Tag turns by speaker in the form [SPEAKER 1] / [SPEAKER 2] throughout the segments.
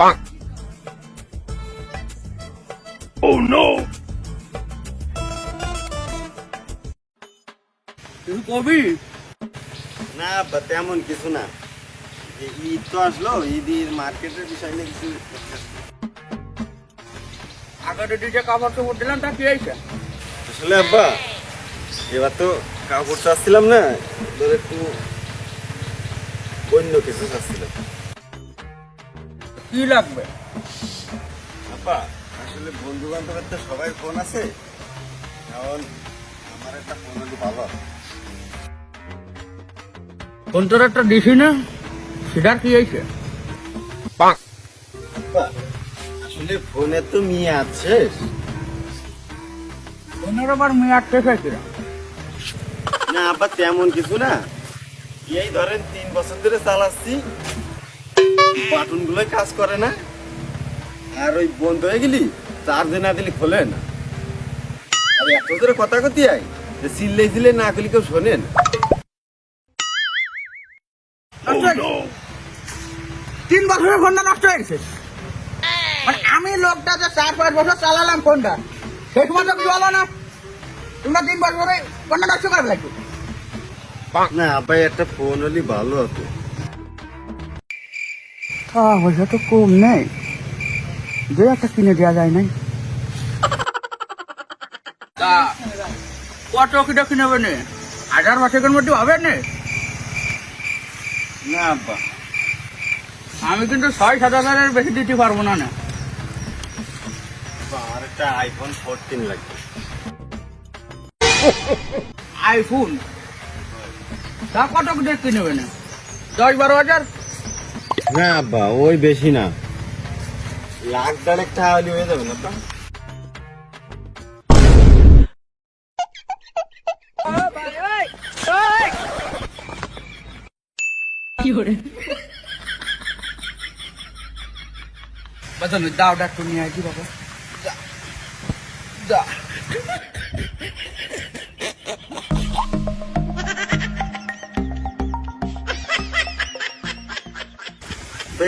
[SPEAKER 1] Oh no!
[SPEAKER 2] তুই কবি
[SPEAKER 3] না বা তেমন কিছু না, ঈদ তো আসলো, ঈদের মার্কেটের বিষয় নিয়ে কিছু।
[SPEAKER 2] আগে দিকে কাপড় চোপড় দিলাম তা কি হয়েছে?
[SPEAKER 3] আসলে আব্বা এবার তো কাপড় চাচ্ছিলাম না, ধর একটু অন্য কিছু চাচ্ছিলাম।
[SPEAKER 2] কি লাগবে?
[SPEAKER 3] আব্বা আসলে বন্ধু বান্ধবের তো সবাই ফোন আছে, এখন আমার একটা ফোন হলে ভালো হয়।
[SPEAKER 2] কোনটার একটা দিছি না সেটার কি হয়েছে?
[SPEAKER 3] আব্বা, আসলে ফোনে তো মেয়ে আছে।
[SPEAKER 2] কোনের আবার মেয়ে আটকে খাইছে
[SPEAKER 3] না আব্বা তেমন কিছু না, এই ধরেন 3 বছর ধরে চালাচ্ছি, বাটন গুলো কাজ করে না, আর ওই বন্ধ হয়ে গেলি চার্জে না দিলে খোলে না। আর এত ধরে কথা কথি আয় যে চিল্লে না করলে কেউ শোনেন।
[SPEAKER 2] নষ্ট হয়ে গেছে। 3 বছরের ফোনটা নষ্ট হয়ে গেছে। মানে আমি লোকটা যে 4-5 বছর চালালাম ফোনটা, সেই সময় তো কিছু হলো না। তোমরা 3 বছরে ফোনটা নষ্ট করে লাগবে।
[SPEAKER 3] না আব্বা একটা ফোন হলে ভালো হতো।
[SPEAKER 2] পয়সা তো কম নেই, যে একটা কিনে দেওয়া যায় নাই। কত কিটা কিনে হবে না? 1000 মাসের মধ্যে হবে না?
[SPEAKER 3] না আব্বা
[SPEAKER 2] আমি কিন্তু 6-7 হাজারের বেশি দিতে পারবো না।
[SPEAKER 3] আমার একটা আইফোন 14 লাগবে।
[SPEAKER 2] আইফোন তা কত কিটা কিনে হবে না? 10-12 হাজার?
[SPEAKER 3] না আব্বা ওই বেশি না, 1,50,000 টাকা হলে হয়ে যাবে না তো?
[SPEAKER 2] বাজানো দাও ডাক্তার নিয়ে আসি বাবা। যা যা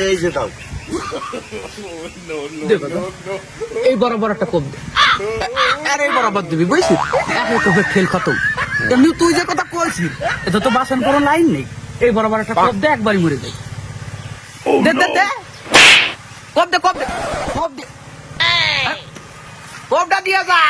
[SPEAKER 3] এই যে দাও।
[SPEAKER 2] এই বরাবর একটা কোপ দে। আর এই বরাবর দিবি বুঝছিস? একই কোপে খেল খতম। এমনি তুই যে কথা কইছিস এটা তো বাসন কোনো লাইন নেই। এই বরাবর একটা কোপ দে, একবারই মরে যাই। দে দে দে কোপ দে কোপ দে কোপ দে, কোপটা দিয়ে যা।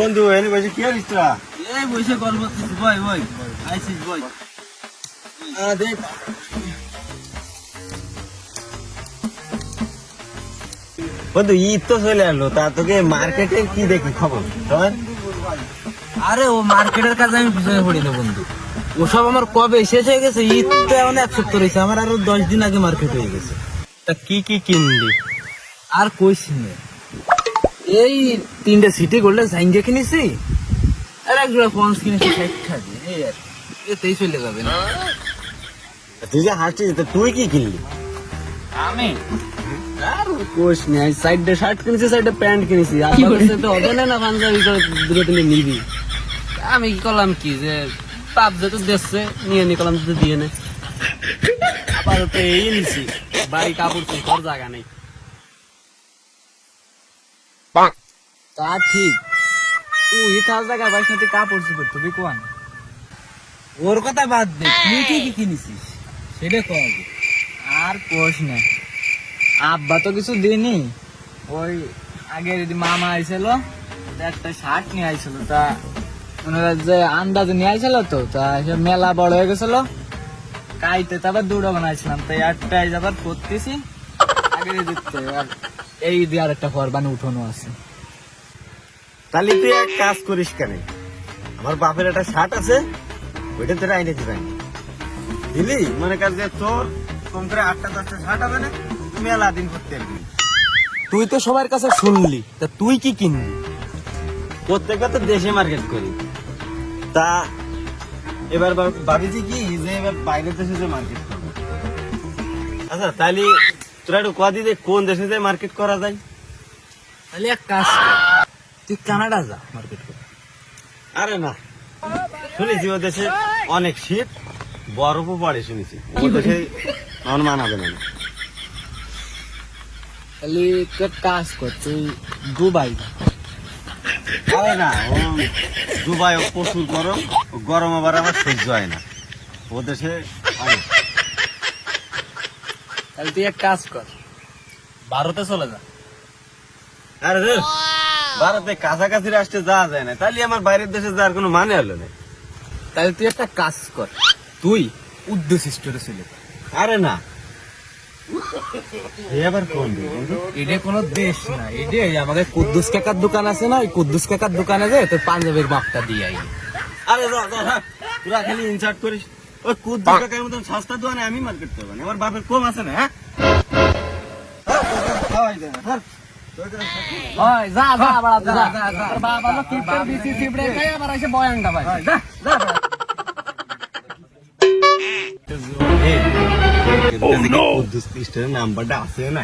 [SPEAKER 3] বন্ধু এনে বসে কি করিস তোরা?
[SPEAKER 4] এই বসে গল্প করতেছি, বই বই আইছিস বই।
[SPEAKER 3] দেখ বন্ধু ঈদ তো চলে আসলো, তা তোকে মার্কেটে কি দেখি খবর তোমার?
[SPEAKER 4] আরে ও মার্কেটের কাজে আমি পিছনে পড়ি না বন্ধু, ওসব আমার কবে শেষ হয়ে গেছে। ঈদ তো এমন 1 সপ্তাহ রয়েছে, আমার আরো 10 দিন আগে মার্কেট হয়ে গেছে।
[SPEAKER 3] তা কি কি কিনলি?
[SPEAKER 4] আর কইস না, এই 3টে সিটি গোল্ডেন সাইঙ্গে কিনেছি, আর এক জোড়া ফোন কিনেছি 60 টাকা, এই আর এতেই চলে যাবে না।
[SPEAKER 3] তুই যে হাসছিস, তা তুই কি কিনলি?
[SPEAKER 4] আমি
[SPEAKER 3] আর কোশ নাই, সাইডে শার্ট কিনেছি, সাইডে প্যান্ট কিনেছি, আর বাকি তো হবে না, পাঞ্জাবি করে দুটো দিলে নিবি।
[SPEAKER 4] আমি কি করলাম কি যে পাপ যেহেতু দেখছে নিয়ে নিকলাম তো দিয়ে নে, আপাতত এই নিছি, বাড়ি কাপড় চোপড় জায়গা নেই। তা ঠিক, তুই তার জায়গায় বাইশ তুই কাপড় চোপড় তুই কোন, ওর কথা বাদ দে, তুই কি কি কিনেছিস সেটা কর। আর কোশ না, আব্বা তো কিছু দিনি, ওই আগে যদি মামা আইছিল একটা শার্ট নিয়ে আইছিল, তা ওনারা যে আন্দাজে নিয়ে আইছিল তো, তা সে মেলা বড় হয়ে গেছিল, কাইতে তারপর দুটো বানাইছিলাম, তাই একটাই যাবার করতেছি আগে দিতে, আর এই দিয়ে আর একটা ফরবান উঠানো আছে।
[SPEAKER 3] তাহলে তুই এক কাজ করিস কেন, আমার বাপের একটা শার্ট আছে, ওইটা তোরা আইনে দিবেন দিলি, মনে কর যে তোর কম করে 8টা-10টা শার্ট হবে না, তুমি মেলা দিন করতে পারবি।
[SPEAKER 4] তুই তো সবার কাছে শুনলি, তা তুই কি কিনলি?
[SPEAKER 3] প্রত্যেকটা তো দেশে মার্কেট করি, তা এবার ভাবিছি কি যে এবার বাইরের দেশে যে মার্কেট করবো। আচ্ছা তাহলে তোরা একটু কদি যে কোন দেশে যে মার্কেট করা যায়?
[SPEAKER 4] তাহলে এক কাজ কর, তুই কানাডা যা মার্কেট করে।
[SPEAKER 3] আরে না, শুনেছি ও দেশে অনেক শীত, বরফও পড়ে শুনেছি। ও দেশে আমার মানাবে না।
[SPEAKER 4] তাহলে তুই এক কাজ কর, তুই দুবাই যা।
[SPEAKER 3] আরে না, ও দুবাই প্রচুর গরম, ও গরম আবার আমার সহ্য হয় না। ও দেশে হয় না।
[SPEAKER 4] তাহলে তুই এক কাজ কর, ভারতে চলে যা।
[SPEAKER 3] আরে রে, ভারতে কাছাকাছি রাষ্ট্রে যাওয়া যায় না, তাহলে আমার বাইরের দেশে যাওয়ার কোনো মানে হলো না।
[SPEAKER 4] তাহলে তুই একটা কাজ কর, তুই উদ্দেশ্য স্টোরে চলে যা।
[SPEAKER 3] আরে না, এ আবার কোন দেশ বন্ধু?
[SPEAKER 4] এটা কোনো দেশ না, এটা আমাদের কুদ্দুস কাকার দোকান আছে না, ওই কুদ্দুস কাকার দোকানে যে তোর পাঞ্জাবের মাপটা দিয়ে আই।
[SPEAKER 3] আরে যা যা যা, তোরা খালি ইনসার্ট করিস। ওই কুদ্দুস কাকার মতন সস্তা দোকানে আমি মার্কেট করবো না। আমার বাপের কম আছে না, হ্যাঁ? খাওয়াই দেয় না, ধর।
[SPEAKER 4] ওই যা যা বাবা যা তোর বাবা লোক কিপটার বিসি সিবড়ে খাই আবার এসে বয়ানটা ভাই যা যা
[SPEAKER 3] এই, কুদ্দুস খ্রিস্টানের নাম্বারটা আছে না?